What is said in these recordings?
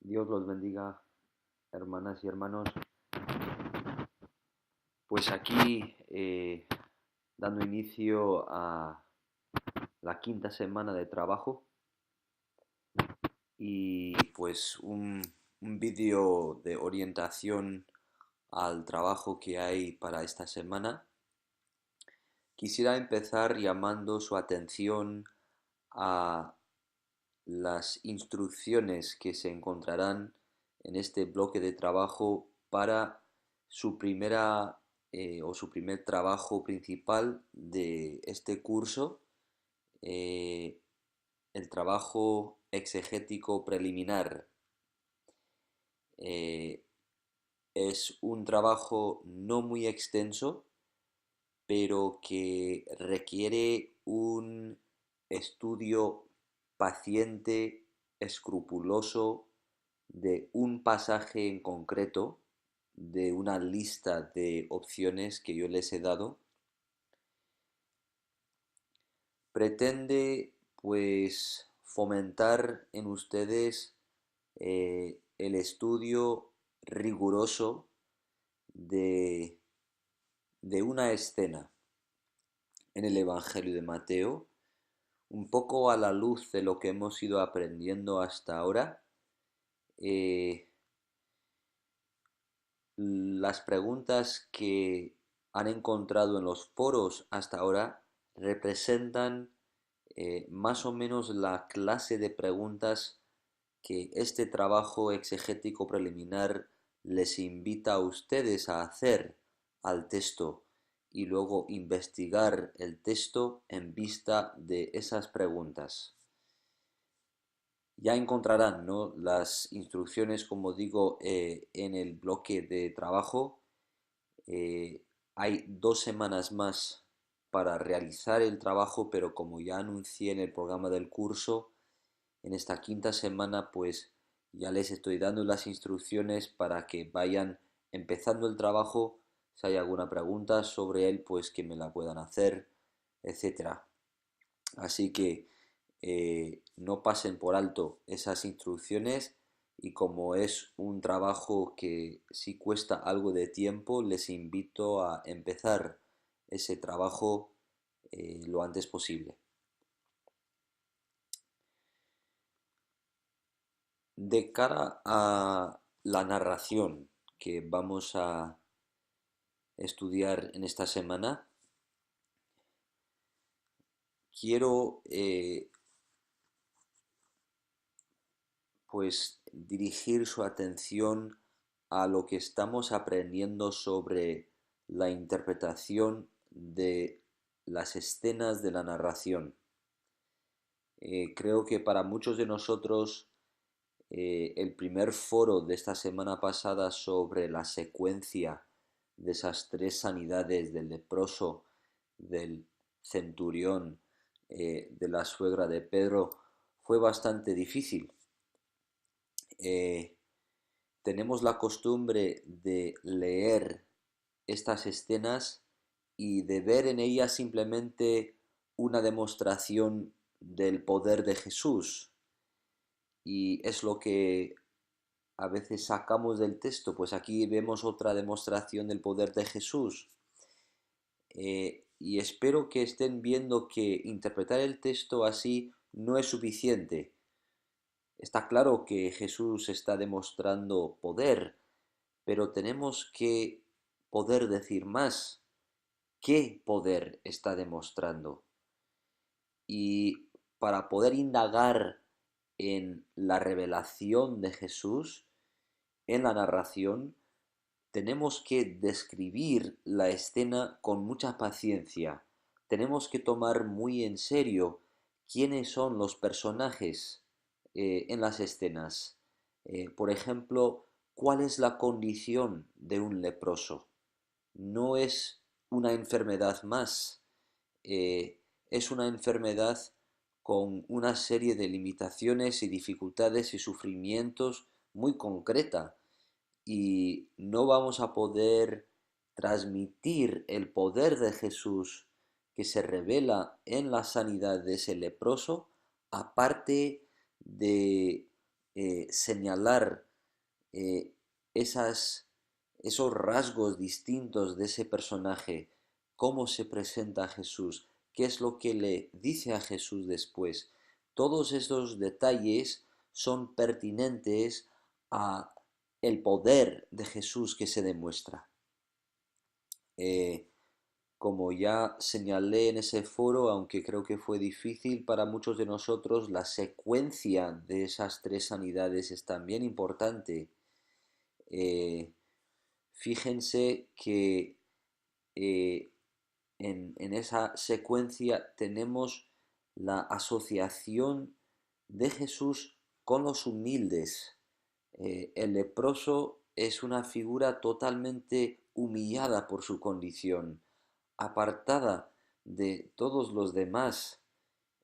Dios los bendiga, hermanas y hermanos. Pues aquí, dando inicio a la quinta semana de trabajo y pues un vídeo de orientación al trabajo que hay para esta semana. Quisiera empezar llamando su atención a las instrucciones que se encontrarán en este bloque de trabajo para su primera o su primer trabajo principal de este curso, eh, el trabajo exegético preliminar. Eh, es un trabajo no muy extenso, pero que requiere un estudio paciente, escrupuloso de un pasaje en concreto, de una lista de opciones que yo les he dado. Pretende pues fomentar en ustedes el estudio riguroso de, de una escena en el Evangelio de Mateo, un poco a la luz de lo que hemos ido aprendiendo hasta ahora. eh, las preguntas que han encontrado en los foros hasta ahora representan más o menos la clase de preguntas que este trabajo exegético preliminar les invita a ustedes a hacer al texto y luego investigar el texto en vista de esas preguntas. Ya encontrarán, ¿no?, las instrucciones, como digo, en el bloque de trabajo. Hay 2 semanas más para realizar el trabajo, pero como ya anuncié en el programa del curso, en esta quinta semana pues ya les estoy dando las instrucciones para que vayan empezando el trabajo. Si hay alguna pregunta sobre él, pues que me la puedan hacer, etcétera. Así que no pasen por alto esas instrucciones, y como es un trabajo que sí cuesta algo de tiempo, les invito a empezar ese trabajo lo antes posible. De cara a la narración que vamos a estudiar en esta semana, quiero pues dirigir su atención a lo que estamos aprendiendo sobre la interpretación de las escenas de la narración. Creo que para muchos de nosotros el primer foro de esta semana pasada sobre la secuencia de esas 3 sanidades del leproso, del centurión, de la suegra de Pedro, fue bastante difícil. Eh, Tenemos la costumbre de leer estas escenas y de ver en ellas simplemente una demostración del poder de Jesús. Y es lo que a veces sacamos del texto, pues aquí vemos otra demostración del poder de Jesús. Y espero que estén viendo que interpretar el texto así no es suficiente. Está claro que Jesús está demostrando poder, pero tenemos que poder decir más. ¿Qué poder está demostrando? Y para poder indagar en la revelación de Jesús, en la narración, tenemos que describir la escena con mucha paciencia. Tenemos que tomar muy en serio quiénes son los personajes en las escenas. Por ejemplo, ¿cuál es la condición de un leproso? No es una enfermedad más, es una enfermedad con una serie de limitaciones y dificultades y sufrimientos muy concreta, y no vamos a poder transmitir el poder de Jesús que se revela en la sanidad de ese leproso aparte de señalar eh, esas, esos rasgos distintos de ese personaje, cómo se presenta a Jesús, qué es lo que le dice a Jesús después. Todos estos detalles son pertinentes a el poder de Jesús que se demuestra. Eh, Como ya señalé en ese foro, aunque creo que fue difícil para muchos de nosotros, la secuencia de esas tres sanidades es también importante. Eh, Fíjense que eh, en esa secuencia tenemos la asociación de Jesús con los humildes. El leproso es una figura totalmente humillada por su condición, apartada de todos los demás.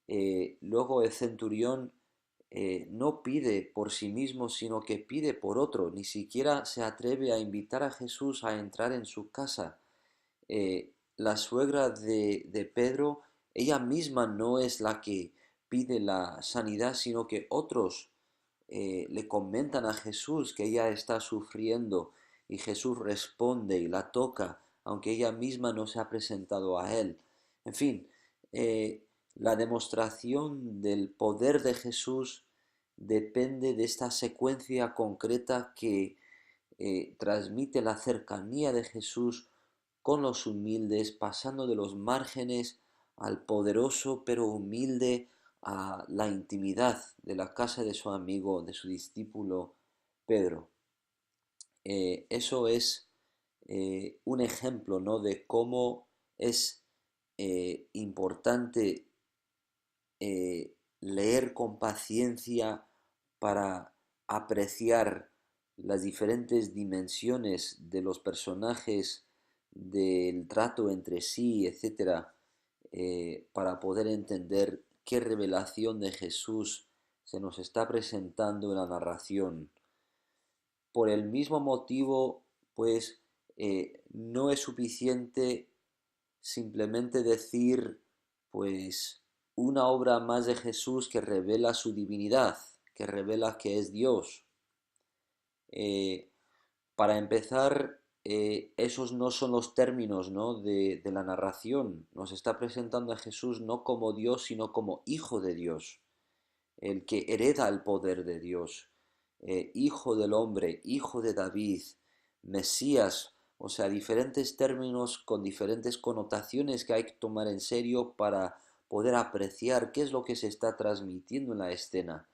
Luego el centurión no pide por sí mismo, sino que pide por otro. Ni siquiera se atreve a invitar a Jesús a entrar en su casa. La suegra de Pedro, ella misma no es la que pide la sanidad, sino que otros le comentan a Jesús que ella está sufriendo y Jesús responde y la toca, aunque ella misma no se ha presentado a él. En fin, la demostración del poder de Jesús depende de esta secuencia concreta que transmite la cercanía de Jesús con los humildes, pasando de los márgenes al poderoso pero humilde, a la intimidad de la casa de su amigo, de su discípulo Pedro. Eso es un ejemplo, ¿no?, de cómo es importante leer con paciencia para apreciar las diferentes dimensiones de los personajes, del trato entre sí, etcétera, para poder entender qué revelación de Jesús se nos está presentando en la narración. Por el mismo motivo, pues, no es suficiente simplemente decir, pues, una obra más de Jesús que revela su divinidad, que revela que es Dios. Eh, para empezar, esos no son los términos, ¿no?, de la narración. Nos está presentando a Jesús no como Dios, sino como Hijo de Dios, el que hereda el poder de Dios, Hijo del hombre, Hijo de David, Mesías, o sea, diferentes términos con diferentes connotaciones que hay que tomar en serio para poder apreciar qué es lo que se está transmitiendo en la escena.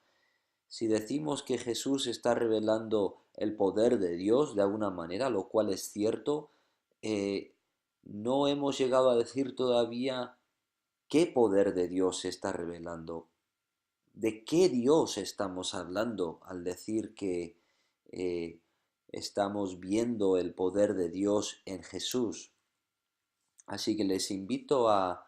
Si decimos que Jesús está revelando el poder de Dios de alguna manera, lo cual es cierto, eh, no hemos llegado a decir todavía qué poder de Dios se está revelando. ¿De qué Dios estamos hablando al decir que eh, estamos viendo el poder de Dios en Jesús? Así que les invito a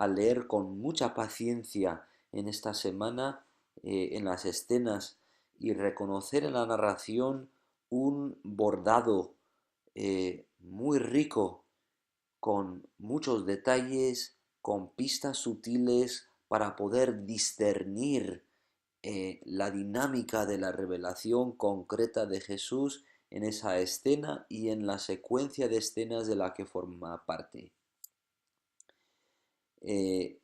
leer con mucha paciencia en esta semana, en las escenas, y reconocer en la narración un bordado muy rico, con muchos detalles, con pistas sutiles para poder discernir la dinámica de la revelación concreta de Jesús en esa escena y en la secuencia de escenas de la que forma parte. Eh,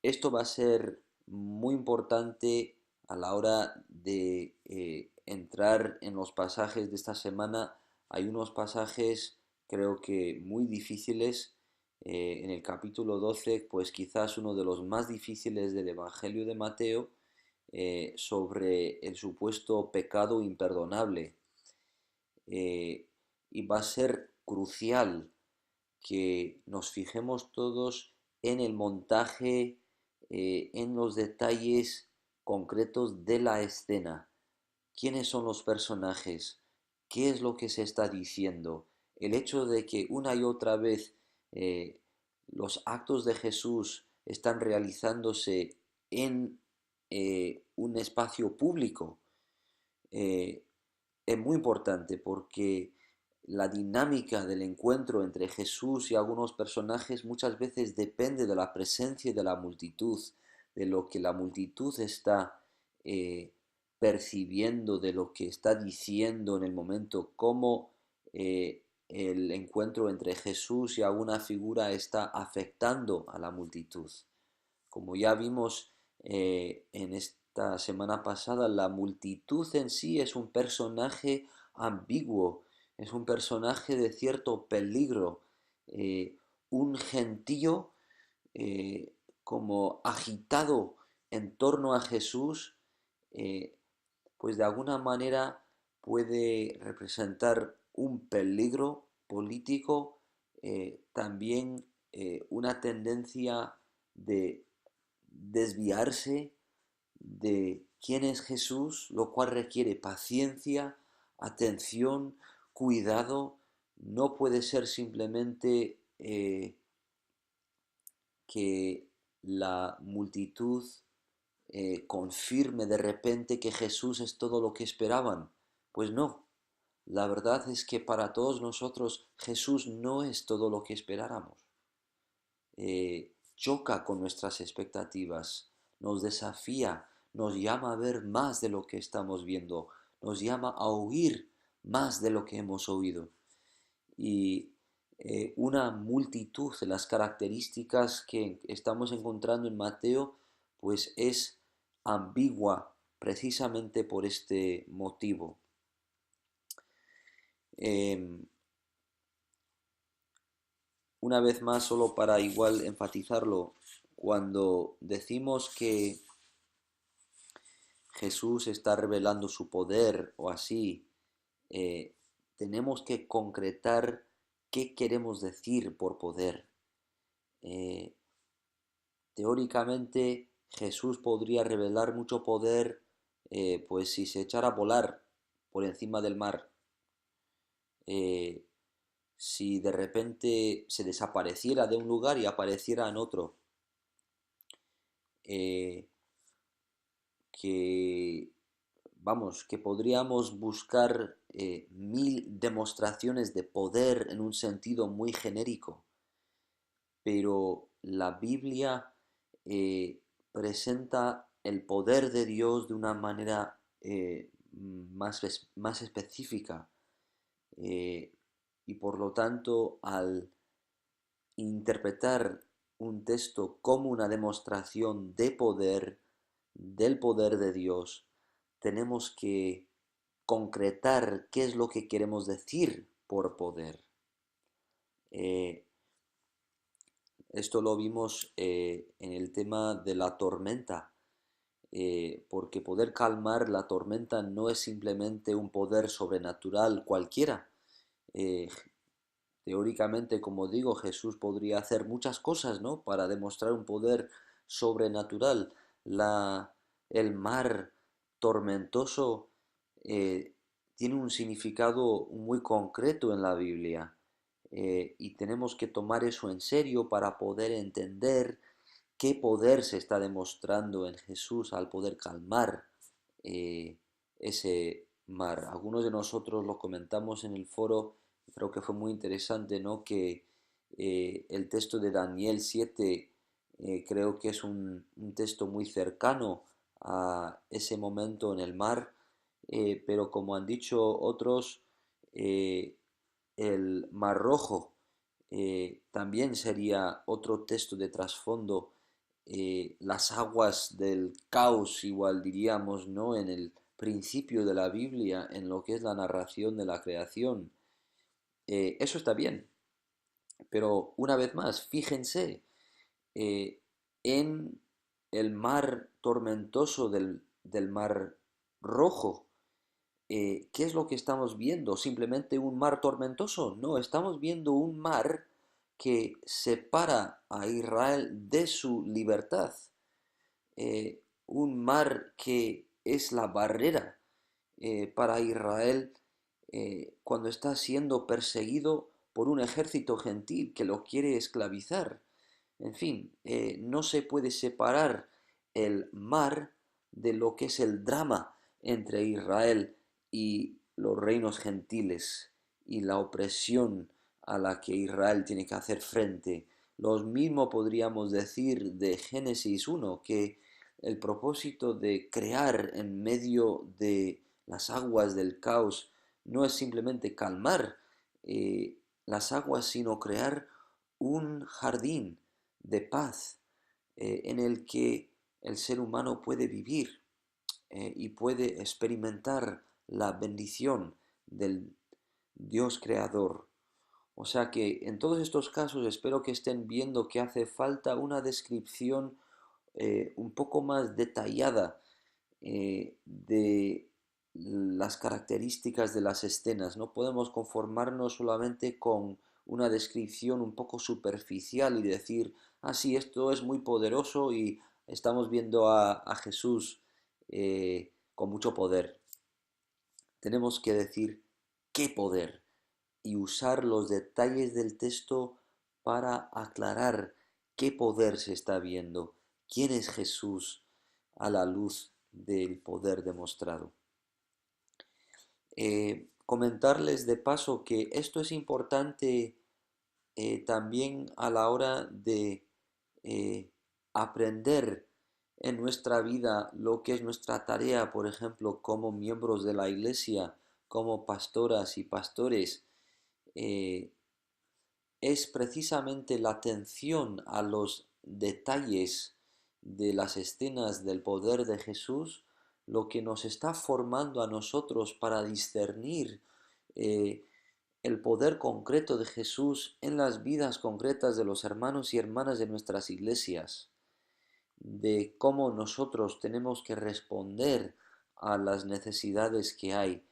Esto va a ser muy importante a la hora de entrar en los pasajes de esta semana. Hay unos pasajes, creo que muy difíciles. En el capítulo 12, pues quizás uno de los más difíciles del Evangelio de Mateo, sobre el supuesto pecado imperdonable. Y va a ser crucial que nos fijemos todos en el montaje, en los detalles concretos de la escena. ¿Quiénes son los personajes? ¿Qué es lo que se está diciendo? El hecho de que una y otra vez eh, los actos de Jesús están realizándose en un espacio público, eh, es muy importante porque la dinámica del encuentro entre Jesús y algunos personajes muchas veces depende de la presencia de la multitud, de lo que la multitud está eh, percibiendo de lo que está diciendo en el momento, cómo el encuentro entre Jesús y alguna figura está afectando a la multitud. Como ya vimos en esta semana pasada, la multitud en sí es un personaje ambiguo, es un personaje de cierto peligro, eh, un gentío eh, como agitado en torno a Jesús, eh, pues de alguna manera puede representar un peligro político, también una tendencia de desviarse de quién es Jesús, lo cual requiere paciencia, atención, cuidado. No puede ser simplemente que la multitud confirme de repente que Jesús es todo lo que esperaban. Pues no, la verdad es que para todos nosotros Jesús no es todo lo que esperáramos. Choca con nuestras expectativas, nos desafía, nos llama a ver más de lo que estamos viendo, nos llama a oír más de lo que hemos oído. Y una multitud de las características que estamos encontrando en Mateo, pues es ambigua precisamente por este motivo. Eh, una vez más, solo para igual enfatizarlo, cuando decimos que Jesús está revelando su poder o así, eh, tenemos que concretar qué queremos decir por poder. Eh, Teóricamente, Jesús podría revelar mucho poder, pues si se echara a volar por encima del mar, eh, si de repente se desapareciera de un lugar y apareciera en otro, eh, que vamos, que podríamos buscar mil demostraciones de poder en un sentido muy genérico, pero la Biblia presenta el poder de Dios de una manera más específica, eh, y por lo tanto al interpretar un texto como una demostración de poder, del poder de Dios, tenemos que concretar qué es lo que queremos decir por poder. Eh, Esto lo vimos en el tema de la tormenta, porque poder calmar la tormenta no es simplemente un poder sobrenatural cualquiera. Eh, Teóricamente, como digo, Jesús podría hacer muchas cosas, ¿no? Para demostrar un poder sobrenatural. El mar tormentoso tiene un significado muy concreto en la Biblia, y tenemos que tomar eso en serio para poder entender qué poder se está demostrando en Jesús al poder calmar eh, ese mar. Algunos de nosotros lo comentamos en el foro, creo que fue muy interesante, ¿no? Que el texto de Daniel 7 creo que es un texto muy cercano a ese momento en el mar, pero como han dicho otros, eh, el Mar Rojo también sería otro texto de trasfondo, las aguas del caos, igual diríamos, ¿no? En el principio de la Biblia, en lo que es la narración de la creación. Eso está bien, pero una vez más, fíjense eh, en el mar tormentoso del Mar Rojo. ¿Qué es lo que estamos viendo? ¿Simplemente un mar tormentoso? No, estamos viendo un mar que separa a Israel de su libertad, un mar que es la barrera para Israel cuando está siendo perseguido por un ejército gentil que lo quiere esclavizar. En fin, no se puede separar el mar de lo que es el drama entre Israel y los reinos gentiles y la opresión a la que Israel tiene que hacer frente. Lo mismo podríamos decir de Génesis 1, que el propósito de crear en medio de las aguas del caos no es simplemente calmar las aguas, sino crear un jardín de paz en el que el ser humano puede vivir y puede experimentar la bendición del Dios creador. O sea que en todos estos casos espero que estén viendo que hace falta una descripción un poco más detallada de las características de las escenas. No podemos conformarnos solamente con una descripción un poco superficial y decir, ah, sí, esto es muy poderoso y estamos viendo a Jesús con mucho poder. Tenemos que decir qué poder y usar los detalles del texto para aclarar qué poder se está viendo, quién es Jesús a la luz del poder demostrado. Comentarles de paso que esto es importante también a la hora de eh, aprender en nuestra vida lo que es nuestra tarea, por ejemplo, como miembros de la iglesia, como pastoras y pastores, eh, es precisamente la atención a los detalles de las escenas del poder de Jesús lo que nos está formando a nosotros para discernir eh, el poder concreto de Jesús en las vidas concretas de los hermanos y hermanas de nuestras iglesias, de cómo nosotros tenemos que responder a las necesidades que hay.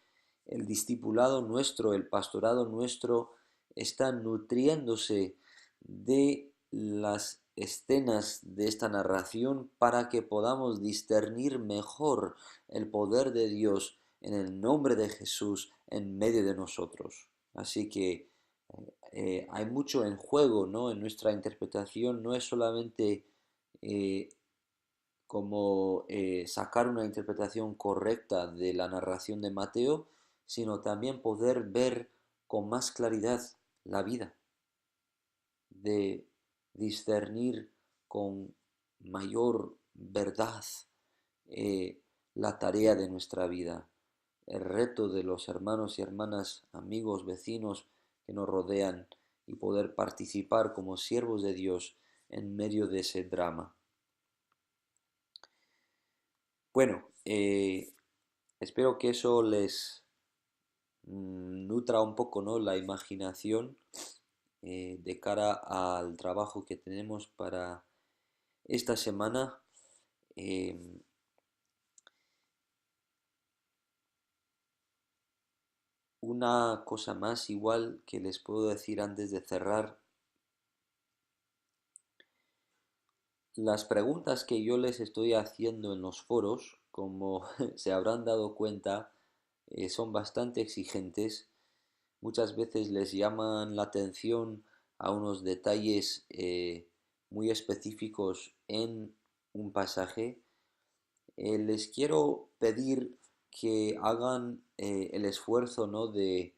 El discipulado nuestro, el pastorado nuestro, está nutriéndose de las escenas de esta narración para que podamos discernir mejor el poder de Dios en el nombre de Jesús en medio de nosotros. Así que hay mucho en juego, ¿no? En nuestra interpretación no es solamente eh, como sacar una interpretación correcta de la narración de Mateo, sino también poder ver con más claridad la vida, de discernir con mayor verdad la tarea de nuestra vida, el reto de los hermanos y hermanas, amigos, vecinos que nos rodean y poder participar como siervos de Dios en medio de ese drama. Bueno, espero que eso les nutra un poco, ¿no? La imaginación de cara al trabajo que tenemos para esta semana. Eh, una cosa más igual que les puedo decir antes de cerrar. Las preguntas que yo les estoy haciendo en los foros, como se habrán dado cuenta, son bastante exigentes. Muchas veces les llaman la atención a unos detalles muy específicos en un pasaje. Les quiero pedir que hagan el esfuerzo, ¿no? de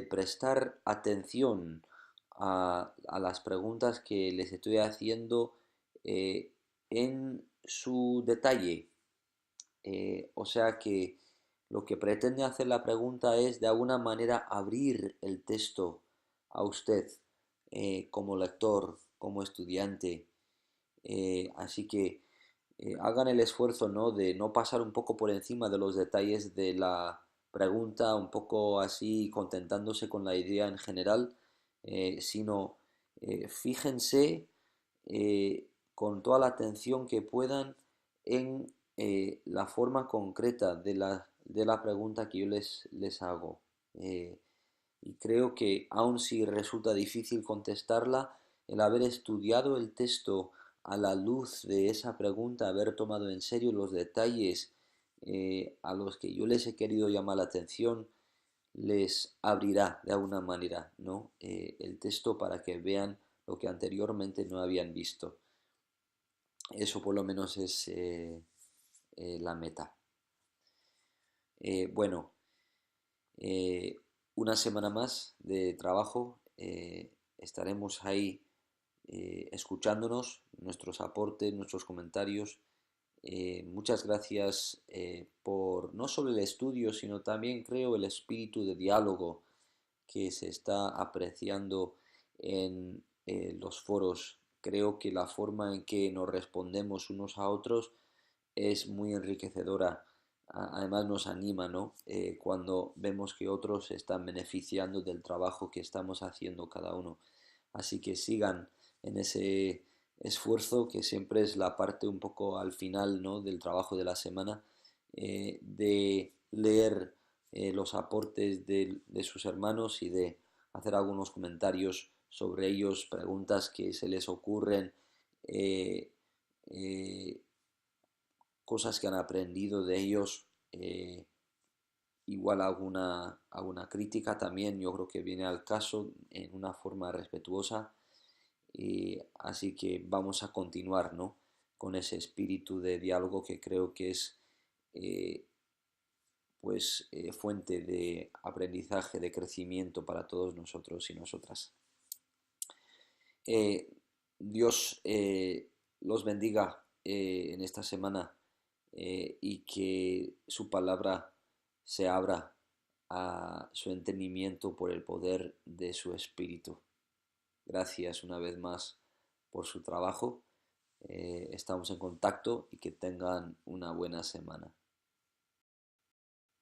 prestar atención a las preguntas que les estoy haciendo eh, en su detalle. O sea que lo que pretende hacer la pregunta es de alguna manera abrir el texto a usted como lector, como estudiante. Así que hagan el esfuerzo, ¿no? de no pasar un poco por encima de los detalles de la pregunta, un poco así contentándose con la idea en general, sino fíjense con toda la atención que puedan en la forma concreta de la pregunta que yo les hago. Eh, y creo que aun si resulta difícil contestarla, el haber estudiado el texto a la luz de esa pregunta, haber tomado en serio los detalles a los que yo les he querido llamar la atención, les abrirá de alguna manera, ¿no? El texto para que vean lo que anteriormente no habían visto. Eso por lo menos es la meta. Bueno, eh, una semana más de trabajo. Estaremos ahí escuchándonos, nuestros aportes, nuestros comentarios Muchas gracias por no solo el estudio, sino también creo el espíritu de diálogo que se está apreciando en los foros. Creo que la forma en que nos respondemos unos a otros es muy enriquecedora. Además nos anima, ¿no? Cuando vemos que otros se están beneficiando del trabajo que estamos haciendo cada uno. Así que sigan en ese esfuerzo que siempre es la parte un poco al final, ¿no? Del trabajo de la semana, de leer los aportes de sus hermanos y de hacer algunos comentarios sobre ellos, preguntas que se les ocurren, eh, eh, cosas que han aprendido de ellos, igual alguna crítica también, yo creo que viene al caso en una forma respetuosa. Así que vamos a continuar, ¿no? Con ese espíritu de diálogo que creo que es eh, fuente de aprendizaje, de crecimiento para todos nosotros y nosotras. Eh, Dios los bendiga en esta semana y que su palabra se abra a su entendimiento por el poder de su espíritu. Gracias una vez más por su trabajo. Estamos en contacto y que tengan una buena semana.